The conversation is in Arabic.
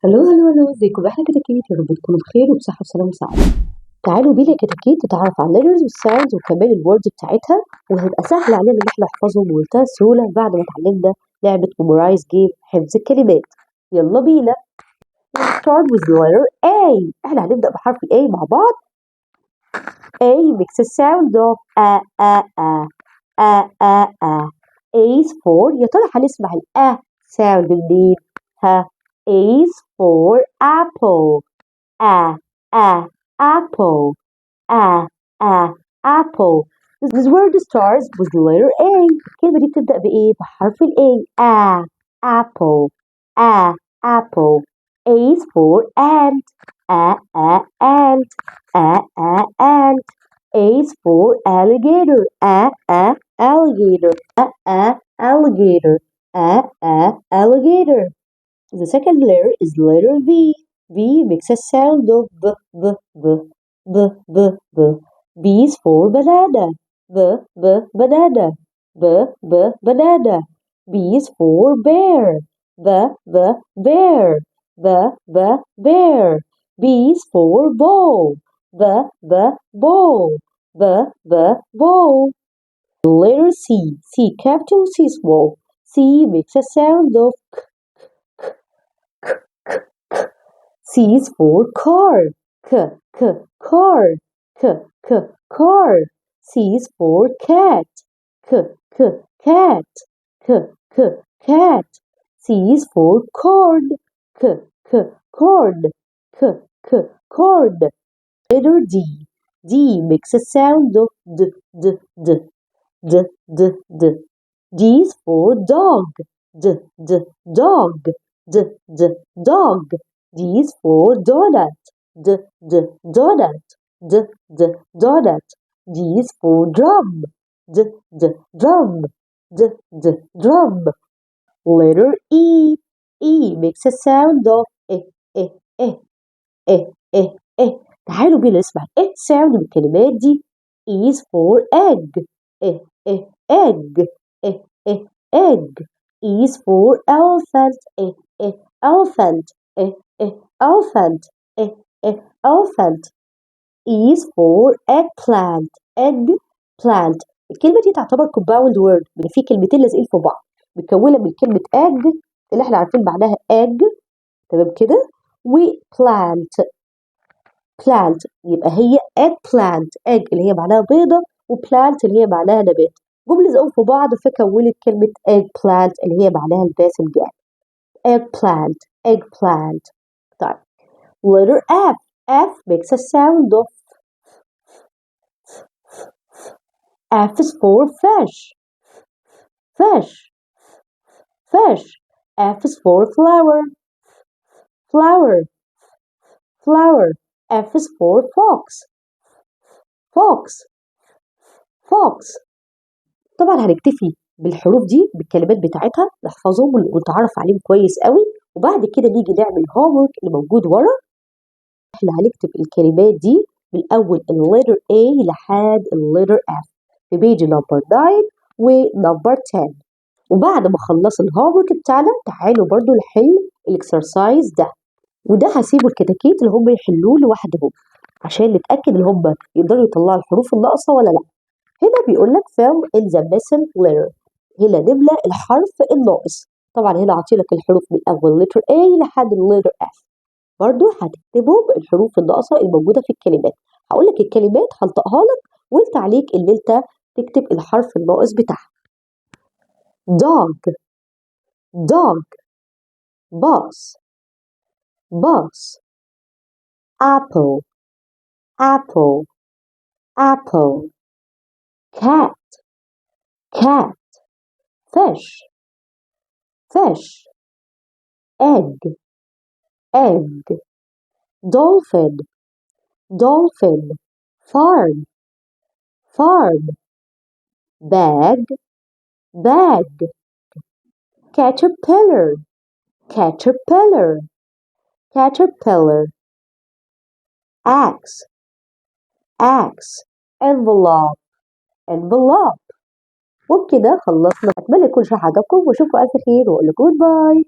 هلو هلو هلو، ازيكم؟ احنا كتاكيت، يا رب تكونوا بخير وبصحة وسلامة وسعادة. تعالوا بينا كتاكيت نتعرف على الليترز والساوندز وكمان الوردز بتاعتها، وهيبقى سهل علينا ان احنا نحفظهم بمنتهى السهولة بعد ما اتعلمنا لعبة ميمورايز جيم حفظ الكلمات. يلا بينا. start with the letter A. احنا هنبدأ بحرف ال A مع بعض. A makes a sound of a. A is for، يا ترى هنسمع ال sound منين؟ ها. A is for apple. Apple. Apple. This word starts with the letter A. الكلمة دي بتبدأ بإيه؟ بحرف ال A. Apple. Apple. A is for ant. Ant. Ant. A is for alligator. Alligator. Alligator. Alligator. The second letter is the letter V. V makes a sound of b. B is for banana. Banana. Banana. B is for bear. Bear. Bear. B is for ball. Ball. Ball. Letter C. C capital, C small. C makes a sound of C is for car. Car. Car. C is for cat. Cat. Cat. C is for cord. Cord. Cord. Letter D. D makes a sound of d. D is for dog. Dog. Dog. D is for donut. Donut. Donut. D is for drum. Drum. Drum. Letter E. E makes a sound of تعالوا بينا نسمع sound من الكلمات دي. E is for egg. Egg. Egg. E is for elephant. Elephant. Elephant. Elephant. E is for eggplant. Eggplant. الكلمة دي تعتبر compound word، يعني في كلمتين لازقين في بعض، متكونة من كلمة egg اللي احنا عارفين معناها egg، تمام كده، وplant. plant يبقى هي eggplant. egg اللي هي معناها بيضة، وplant اللي هي معناها نبات. جملة زقوا في بعض فكونت كلمة eggplant اللي هي معناها الباذنجان. eggplant. Eggplant. طيب. letter F. F makes a sound of F is for fish. Fish. Fish. F is for flower. Flower. Flower. F is for fox. Fox. Fox. طبعا هنكتفي بالحروف دي بالكلمات بتاعتها، نحفظهم ونتعرف عليهم كويس قوي، وبعد كده نيجي نعمل الهومورك اللي موجود ورا. احنا هنكتب الكلمات دي من اول الليتر A لحد الليتر F في بيج نمبر 9 ونمبر 10. وبعد ما خلص الهومورك بتاعنا تعالوا برضو نحل الاكسرسايز ده، وده هسيبه الكتاكيت اللي هم يحلوه لوحدهم عشان نتأكد ان هم يقدروا يطلعوا الحروف الناقصة ولا لا. هنا بيقول لك fill in the missing letter. هنا نملى الحرف الناقص. طبعا هنا عاطيلك الحروف من اول letter A لحد letter F. برضو هتكتبهم الحروف الناقصة الموجودة في الكلمات. هقول لك الكلمات هنطقها لك، وانت عليك ان انت تكتب الحرف الناقص بتاعها. dog. Dog. Bus. Bus. Apple. Apple. Apple. Cat. Cat. Fish. Fish. Egg. Egg. Dolphin. Dolphin. Farm. Farm. Bag. Bag. Caterpillar. Caterpillar. Caterpillar. Axe. Axe. Envelope. Envelope. وبكده خلصنا. أتمنى يكون شرح عجبكم، وأشوفكم ألف خير وأقول لكم باي.